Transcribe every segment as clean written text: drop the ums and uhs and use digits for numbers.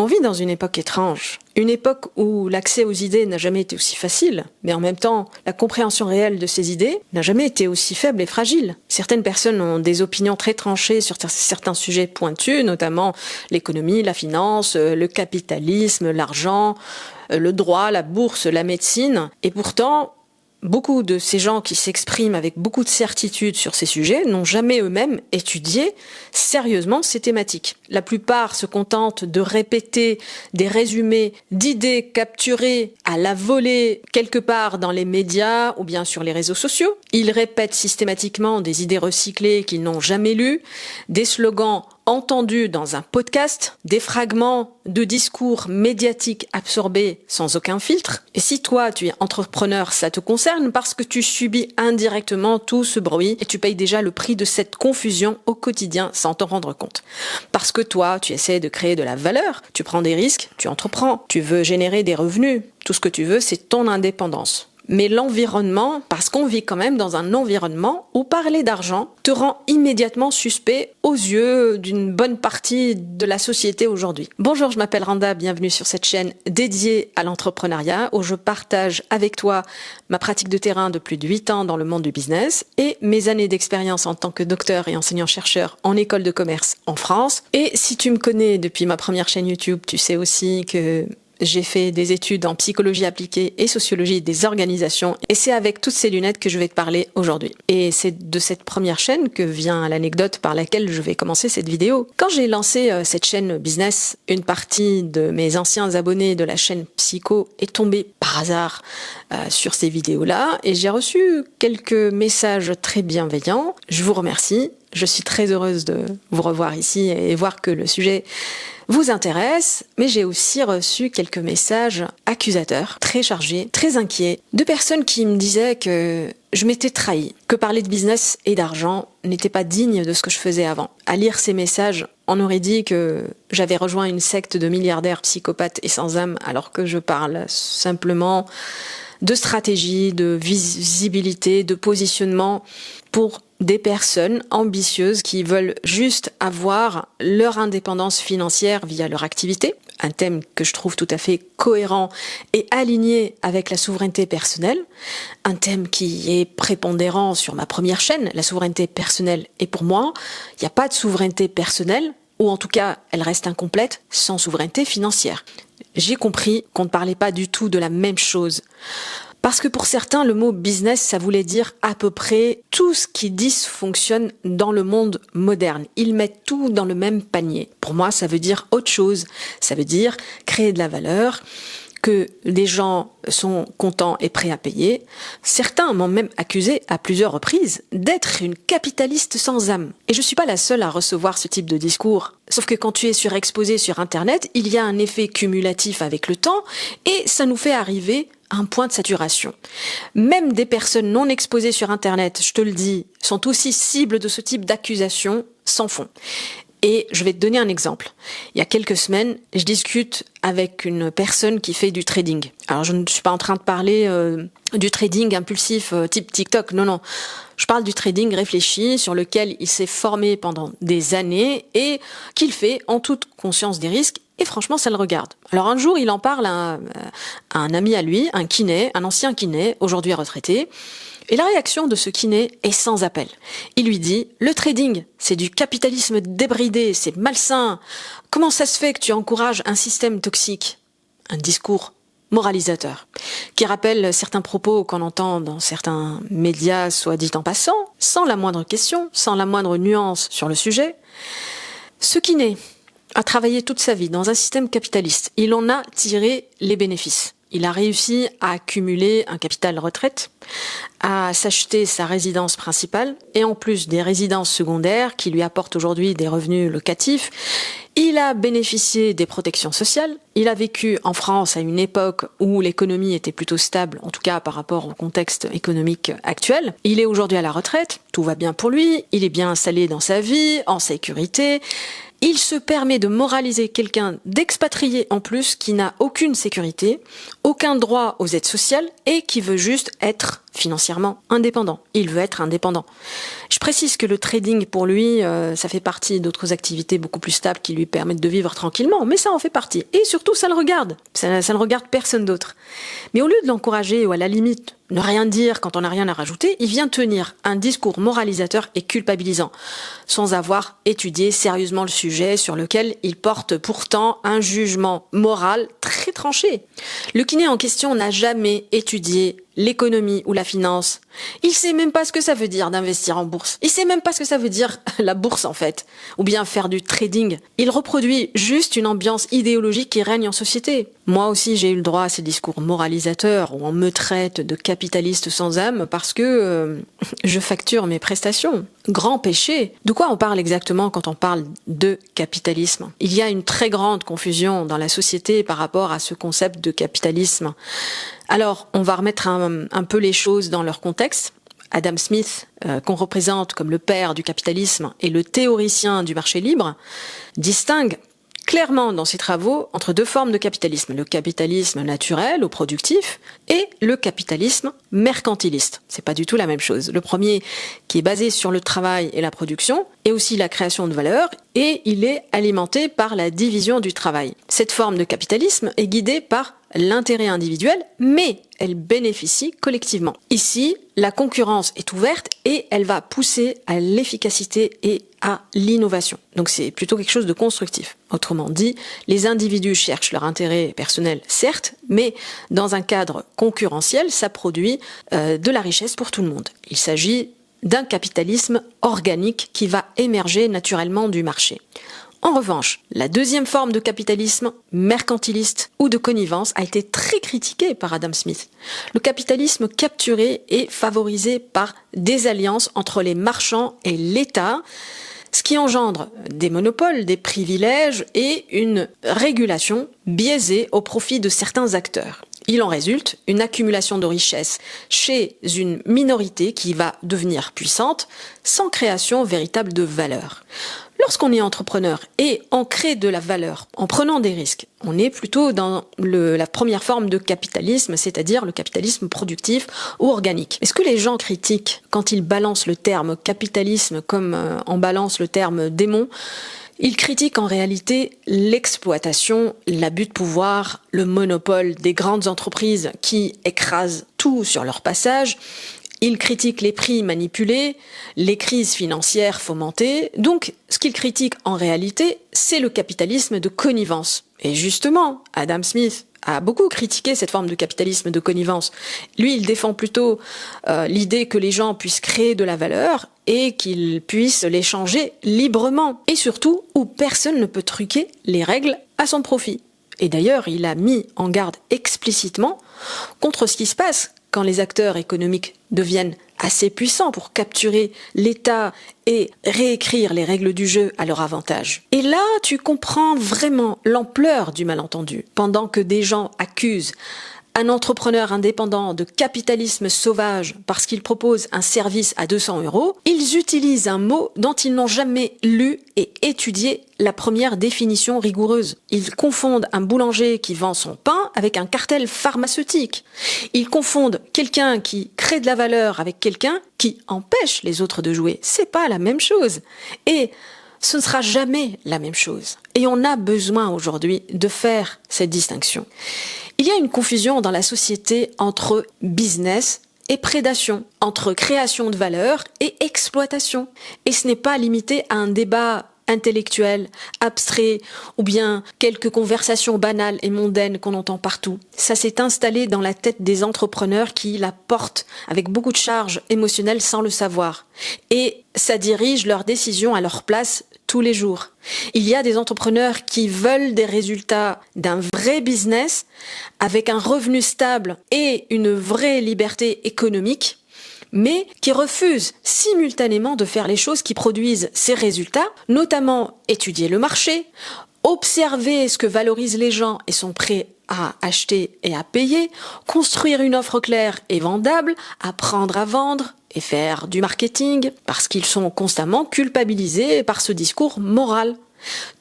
On vit dans une époque étrange, une époque où l'accès aux idées n'a jamais été aussi facile, mais en même temps, la compréhension réelle de ces idées n'a jamais été aussi faible et fragile. Certaines personnes ont des opinions très tranchées sur certains sujets pointus, notamment l'économie, la finance, le capitalisme, l'argent, le droit, la bourse, la médecine, et pourtant, beaucoup de ces gens qui s'expriment avec beaucoup de certitude sur ces sujets n'ont jamais eux-mêmes étudié sérieusement ces thématiques. La plupart se contentent de répéter des résumés d'idées capturées à la volée quelque part dans les médias ou bien sur les réseaux sociaux. Ils répètent systématiquement des idées recyclées qu'ils n'ont jamais lues, des slogans entendus dans un podcast, des fragments de discours médiatiques absorbés sans aucun filtre. Et si toi, tu es entrepreneur, ça te concerne parce que tu subis indirectement tout ce bruit et tu payes déjà le prix de cette confusion au quotidien sans t'en rendre compte. Parce que toi, tu essaies de créer de la valeur, tu prends des risques, tu entreprends, tu veux générer des revenus. Tout ce que tu veux, c'est ton indépendance. Mais l'environnement, parce qu'on vit quand même dans un environnement où parler d'argent te rend immédiatement suspect aux yeux d'une bonne partie de la société aujourd'hui. Bonjour, je m'appelle Randa, bienvenue sur cette chaîne dédiée à l'entrepreneuriat où je partage avec toi ma pratique de terrain de plus de 8 ans dans le monde du business et mes années d'expérience en tant que docteur et enseignant-chercheur en école de commerce en France. Et si tu me connais depuis ma première chaîne YouTube, tu sais aussi que j'ai fait des études en psychologie appliquée et sociologie des organisations et c'est avec toutes ces lunettes que je vais te parler aujourd'hui. Et c'est de cette première chaîne que vient l'anecdote par laquelle je vais commencer cette vidéo. Quand j'ai lancé cette chaîne business, une partie de mes anciens abonnés de la chaîne Psycho est tombée par hasard sur ces vidéos-là et j'ai reçu quelques messages très bienveillants. Je vous remercie. Je suis très heureuse de vous revoir ici et voir que le sujet vous intéresse, mais j'ai aussi reçu quelques messages accusateurs, très chargés, très inquiets, de personnes qui me disaient que je m'étais trahi, que parler de business et d'argent n'était pas digne de ce que je faisais avant. À lire ces messages, on aurait dit que j'avais rejoint une secte de milliardaires psychopathes et sans âme, alors que je parle simplement de stratégie, de visibilité, de positionnement pour des personnes ambitieuses qui veulent juste avoir leur indépendance financière via leur activité, un thème que je trouve tout à fait cohérent et aligné avec la souveraineté personnelle, un thème qui est prépondérant sur ma première chaîne, la souveraineté personnelle. Et pour moi, il n'y a pas de souveraineté personnelle, ou en tout cas, elle reste incomplète, sans souveraineté financière. J'ai compris qu'on ne parlait pas du tout de la même chose. Parce que pour certains, le mot business, ça voulait dire à peu près tout ce qui dysfonctionne dans le monde moderne. Ils mettent tout dans le même panier. Pour moi, ça veut dire autre chose. Ça veut dire créer de la valeur, que les gens sont contents et prêts à payer. Certains m'ont même accusé à plusieurs reprises d'être une capitaliste sans âme. Et je suis pas la seule à recevoir ce type de discours. Sauf que quand tu es surexposé sur Internet, il y a un effet cumulatif avec le temps et ça nous fait arriver à un point de saturation. Même des personnes non exposées sur Internet, je te le dis, sont aussi cibles de ce type d'accusations sans fond. Et je vais te donner un exemple. Il y a quelques semaines, je discute avec une personne qui fait du trading. Alors je ne suis pas en train de parler du trading impulsif type TikTok, non. Je parle du trading réfléchi sur lequel il s'est formé pendant des années et qu'il fait en toute conscience des risques. Et franchement, ça le regarde. Alors un jour, il en parle à un ami à lui, un kiné, un ancien kiné, aujourd'hui retraité. Et la réaction de ce kiné est sans appel. Il lui dit « Le trading, c'est du capitalisme débridé, c'est malsain. Comment ça se fait que tu encourages un système toxique ?» Un discours moralisateur, qui rappelle certains propos qu'on entend dans certains médias, soit dit en passant, sans la moindre question, sans la moindre nuance sur le sujet. Ce kiné a travaillé toute sa vie dans un système capitaliste. Il en a tiré les bénéfices. Il a réussi à accumuler un capital retraite, à s'acheter sa résidence principale et en plus des résidences secondaires qui lui apportent aujourd'hui des revenus locatifs. Il a bénéficié des protections sociales. Il a vécu en France à une époque où l'économie était plutôt stable, en tout cas par rapport au contexte économique actuel. Il est aujourd'hui à la retraite, tout va bien pour lui, il est bien installé dans sa vie, en sécurité. Il se permet de moraliser quelqu'un d'expatrié en plus qui n'a aucune sécurité, aucun droit aux aides sociales et qui veut juste être financièrement indépendant. Il veut être indépendant. Je précise que le trading, pour lui, ça fait partie d'autres activités beaucoup plus stables qui lui permettent de vivre tranquillement, mais ça en fait partie. Et surtout, ça le regarde. Ça ne regarde personne d'autre. Mais au lieu de l'encourager, ou à la limite, ne rien dire quand on n'a rien à rajouter, il vient tenir un discours moralisateur et culpabilisant, sans avoir étudié sérieusement le sujet sur lequel il porte pourtant un jugement moral très tranché. Le kiné en question n'a jamais étudié l'économie ou la finance. Il sait même pas ce que ça veut dire d'investir en bourse. Il sait même pas ce que ça veut dire la bourse en fait, ou bien faire du trading. Il reproduit juste une ambiance idéologique qui règne en société. Moi aussi j'ai eu le droit à ces discours moralisateurs où on me traite de capitaliste sans âme parce que je facture mes prestations. Grand péché. De quoi on parle exactement quand on parle de capitalisme? Il y a une très grande confusion dans la société par rapport à ce concept de capitalisme. Alors, on va remettre un peu les choses dans leur contexte. Adam Smith, qu'on représente comme le père du capitalisme et le théoricien du marché libre, distingue clairement dans ses travaux entre deux formes de capitalisme. Le capitalisme naturel ou productif et le capitalisme mercantiliste. C'est pas du tout la même chose. Le premier qui est basé sur le travail et la production et aussi la création de valeur et il est alimenté par la division du travail. Cette forme de capitalisme est guidée par l'intérêt individuel, mais elle bénéficie collectivement. Ici, la concurrence est ouverte et elle va pousser à l'efficacité et à l'innovation. Donc c'est plutôt quelque chose de constructif. Autrement dit, les individus cherchent leur intérêt personnel, certes, mais dans un cadre concurrentiel, ça produit de la richesse pour tout le monde. Il s'agit d'un capitalisme organique qui va émerger naturellement du marché. En revanche, la deuxième forme de capitalisme, mercantiliste ou de connivence, a été très critiquée par Adam Smith. Le capitalisme capturé est favorisé par des alliances entre les marchands et l'État, ce qui engendre des monopoles, des privilèges et une régulation biaisée au profit de certains acteurs. Il en résulte une accumulation de richesses chez une minorité qui va devenir puissante sans création véritable de valeur. Lorsqu'on est entrepreneur et on crée de la valeur en prenant des risques, on est plutôt dans la première forme de capitalisme, c'est-à-dire le capitalisme productif ou organique. Est-ce que les gens critiquent quand ils balancent le terme capitalisme comme on balance le terme démon ? Ils critiquent en réalité l'exploitation, l'abus de pouvoir, le monopole des grandes entreprises qui écrasent tout sur leur passage. Ils critiquent les prix manipulés, les crises financières fomentées. Donc, ce qu'ils critiquent en réalité, c'est le capitalisme de connivence. Et justement, Adam Smith a beaucoup critiqué cette forme de capitalisme de connivence. Lui, il défend plutôt l'idée que les gens puissent créer de la valeur et qu'ils puissent l'échanger librement. Et surtout, où personne ne peut truquer les règles à son profit. Et d'ailleurs, il a mis en garde explicitement contre ce qui se passe quand les acteurs économiques deviennent assez puissants pour capturer l'État et réécrire les règles du jeu à leur avantage. Et là, tu comprends vraiment l'ampleur du malentendu. Pendant que des gens accusent un entrepreneur indépendant de capitalisme sauvage parce qu'il propose un service à 200 €, ils utilisent un mot dont ils n'ont jamais lu et étudié la première définition rigoureuse. Ils confondent un boulanger qui vend son pain avec un cartel pharmaceutique. Ils confondent quelqu'un qui crée de la valeur avec quelqu'un qui empêche les autres de jouer. C'est pas la même chose. Et ce ne sera jamais la même chose. Et on a besoin aujourd'hui de faire cette distinction. Il y a une confusion dans la société entre business et prédation, entre création de valeur et exploitation. Et ce n'est pas limité à un débat intellectuel, abstrait, ou bien quelques conversations banales et mondaines qu'on entend partout. Ça s'est installé dans la tête des entrepreneurs qui la portent avec beaucoup de charge émotionnelle sans le savoir. Et ça dirige leurs décisions à leur place tous les jours. Il y a des entrepreneurs qui veulent des résultats d'un vrai business avec un revenu stable et une vraie liberté économique, mais qui refusent simultanément de faire les choses qui produisent ces résultats, notamment étudier le marché, observer ce que valorisent les gens et sont prêts à acheter et à payer, construire une offre claire et vendable, apprendre à vendre et faire du marketing, parce qu'ils sont constamment culpabilisés par ce discours moral.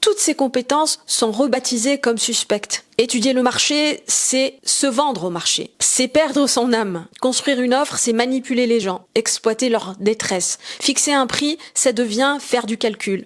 toutes ces compétences sont rebaptisées comme suspectes. Étudier le marché, c'est se vendre au marché. C'est perdre son âme. Construire une offre, c'est manipuler les gens, exploiter leur détresse. Fixer un prix, ça devient faire du calcul.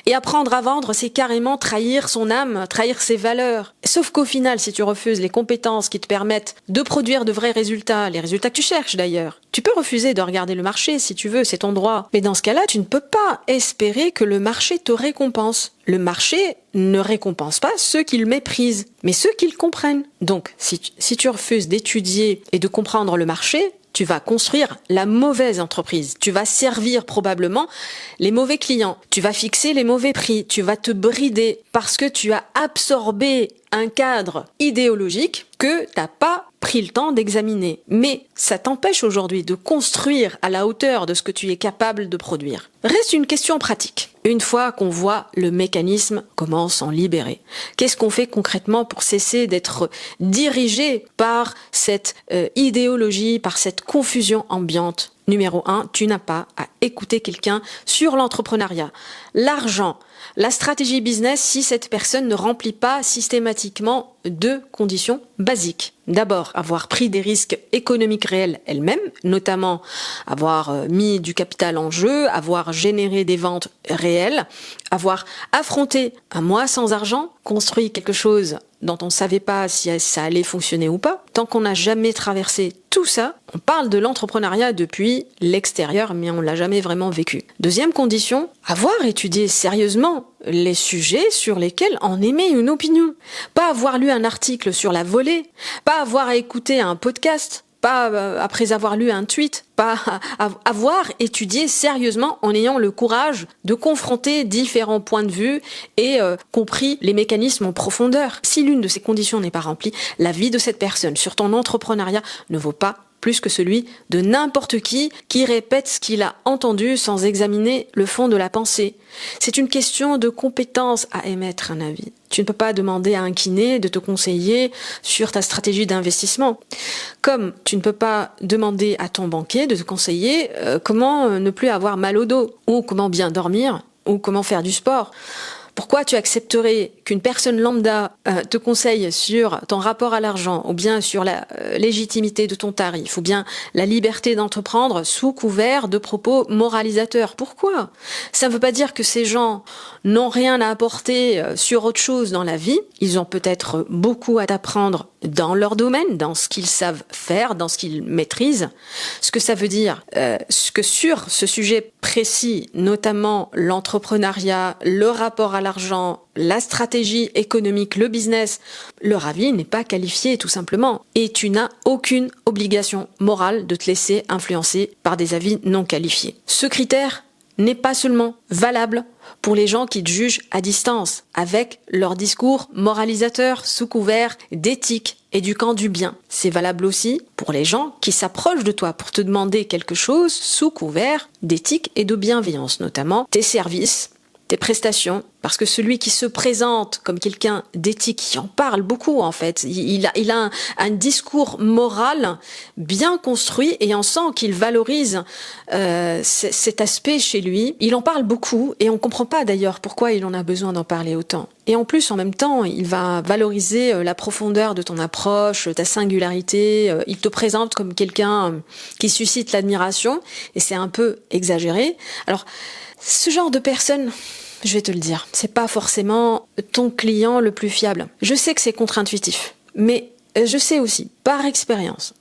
Et apprendre à vendre, c'est carrément trahir son âme, trahir ses valeurs. Sauf qu'au final, si tu refuses les compétences qui te permettent de produire de vrais résultats, les résultats que tu cherches d'ailleurs, tu peux refuser de regarder le marché si tu veux, c'est ton droit. Mais dans ce cas-là, tu ne peux pas espérer que le marché te récompense. Le marché ne récompense pas ceux qui le méprisent, mais ceux qui le comprennent. Donc, si tu refuses d'étudier et de comprendre le marché, tu vas construire la mauvaise entreprise. Tu vas servir probablement les mauvais clients. Tu vas fixer les mauvais prix. Tu vas te brider parce que tu as absorbé un cadre idéologique que t'as pas pris le temps d'examiner. Mais ça t'empêche aujourd'hui de construire à la hauteur de ce que tu es capable de produire. Reste une question pratique. Une fois qu'on voit le mécanisme, comment s'en libérer? Qu'est-ce qu'on fait concrètement pour cesser d'être dirigé par cette idéologie, par cette confusion ambiante? Numéro 1, tu n'as pas à écouter quelqu'un sur l'entrepreneuriat. L'argent, la stratégie business, si cette personne ne remplit pas systématiquement 2 conditions basiques. D'abord, avoir pris des risques économiques réels elle-même, notamment avoir mis du capital en jeu, avoir généré des ventes réelles, avoir affronté un mois sans argent, construit quelque chose dont on ne savait pas si ça allait fonctionner ou pas. Tant qu'on n'a jamais traversé tout ça, on parle de l'entrepreneuriat depuis l'extérieur, mais on l'a jamais vraiment vécu. Deuxième condition, avoir étudié sérieusement les sujets sur lesquels on émet une opinion. Pas avoir lu un article sur la volée, pas avoir écouté un podcast, pas après avoir lu un tweet, pas avoir étudié sérieusement en ayant le courage de confronter différents points de vue et compris les mécanismes en profondeur. Si l'une de ces conditions n'est pas remplie, la vie de cette personne sur ton entrepreneuriat ne vaut pas plus que celui de n'importe qui répète ce qu'il a entendu sans examiner le fond de la pensée. C'est une question de compétence à émettre un avis. Tu ne peux pas demander à un kiné de te conseiller sur ta stratégie d'investissement. Comme tu ne peux pas demander à ton banquier de te conseiller comment ne plus avoir mal au dos, ou comment bien dormir, ou comment faire du sport. Pourquoi tu accepterais qu'une personne lambda te conseille sur ton rapport à l'argent, ou bien sur la légitimité de ton tarif, ou bien la liberté d'entreprendre sous couvert de propos moralisateurs? Pourquoi? Ça ne veut pas dire que ces gens n'ont rien à apporter sur autre chose dans la vie. Ils ont peut-être beaucoup à t'apprendre dans leur domaine, dans ce qu'ils savent faire, dans ce qu'ils maîtrisent. Ce que ça veut dire, que sur ce sujet précis, notamment l'entrepreneuriat, le rapport à l'argent, la stratégie économique, le business, leur avis n'est pas qualifié tout simplement. Et tu n'as aucune obligation morale de te laisser influencer par des avis non qualifiés. Ce critère n'est pas seulement valable pour les gens qui te jugent à distance, avec leur discours moralisateur sous couvert d'éthique éduquant du bien. C'est valable aussi pour les gens qui s'approchent de toi pour te demander quelque chose sous couvert d'éthique et de bienveillance, notamment tes services, tes prestations, parce que celui qui se présente comme quelqu'un d'éthique, qui en parle beaucoup en fait, il a un discours moral bien construit et on sent qu'il valorise cet aspect chez lui. Il en parle beaucoup et on comprend pas d'ailleurs pourquoi il en a besoin d'en parler autant. Et en plus, en même temps, il va valoriser la profondeur de ton approche, ta singularité. Il te présente comme quelqu'un qui suscite l'admiration et c'est un peu exagéré. Alors, ce genre de personne, je vais te le dire, c'est pas forcément ton client le plus fiable. Je sais que c'est contre-intuitif, mais je sais aussi, par expérience,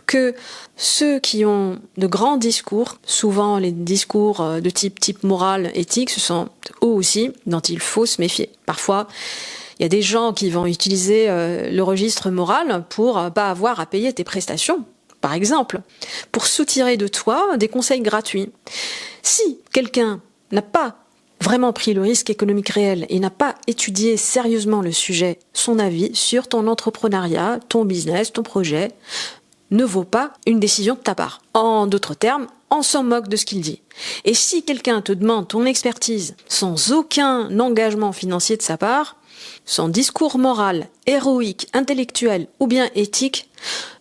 que ceux qui ont de grands discours, souvent les discours de type moral, éthique, ce sont eux aussi dont il faut se méfier. Parfois, il y a des gens qui vont utiliser le registre moral pour pas avoir à payer tes prestations, par exemple, pour soutirer de toi des conseils gratuits. Si quelqu'un n'a pas vraiment pris le risque économique réel et n'a pas étudié sérieusement le sujet, son avis sur ton entrepreneuriat, ton business, ton projet, ne vaut pas une décision de ta part. En d'autres termes, on s'en moque de ce qu'il dit. Et si quelqu'un te demande ton expertise sans aucun engagement financier de sa part, son discours moral, héroïque, intellectuel ou bien éthique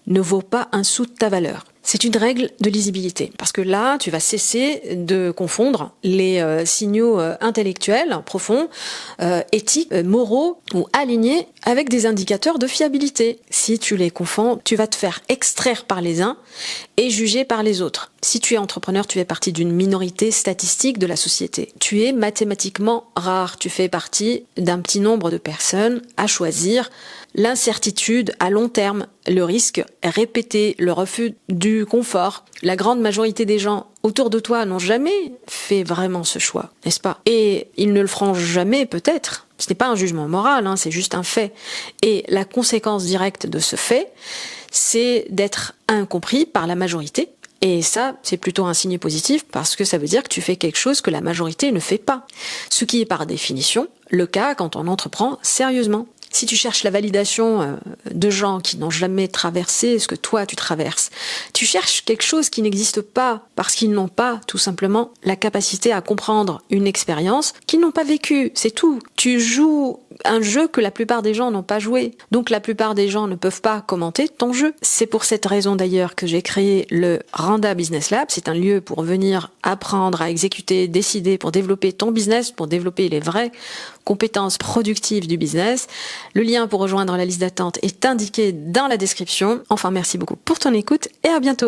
ne vaut pas un sou de ta valeur. C'est une règle de lisibilité, parce que là, tu vas cesser de confondre les signaux intellectuels profonds, éthiques, moraux ou alignés avec des indicateurs de fiabilité. Si tu les confonds, tu vas te faire extraire par les uns et juger par les autres. Si tu es entrepreneur, tu fais partie d'une minorité statistique de la société. Tu es mathématiquement rare, tu fais partie d'un petit nombre de personnes à choisir l'incertitude à long terme, le risque répété, le refus du confort. La grande majorité des gens autour de toi n'ont jamais fait vraiment ce choix, n'est-ce pas? Et ils ne le feront jamais peut-être. Ce n'est pas un jugement moral, c'est juste un fait. Et la conséquence directe de ce fait, c'est d'être incompris par la majorité. Et ça, c'est plutôt un signe positif parce que ça veut dire que tu fais quelque chose que la majorité ne fait pas. Ce qui est par définition le cas quand on entreprend sérieusement. Si tu cherches la validation de gens qui n'ont jamais traversé ce que toi tu traverses, tu cherches quelque chose qui n'existe pas parce qu'ils n'ont pas tout simplement la capacité à comprendre une expérience qu'ils n'ont pas vécue, c'est tout. Tu joues un jeu que la plupart des gens n'ont pas joué, donc la plupart des gens ne peuvent pas commenter ton jeu. C'est pour cette raison d'ailleurs que j'ai créé le Randa Business Lab, c'est un lieu pour venir apprendre à exécuter, décider, pour développer ton business, pour développer les vraies compétences productives du business. Le lien pour rejoindre la liste d'attente est indiqué dans la description. Enfin, merci beaucoup pour ton écoute et à bientôt.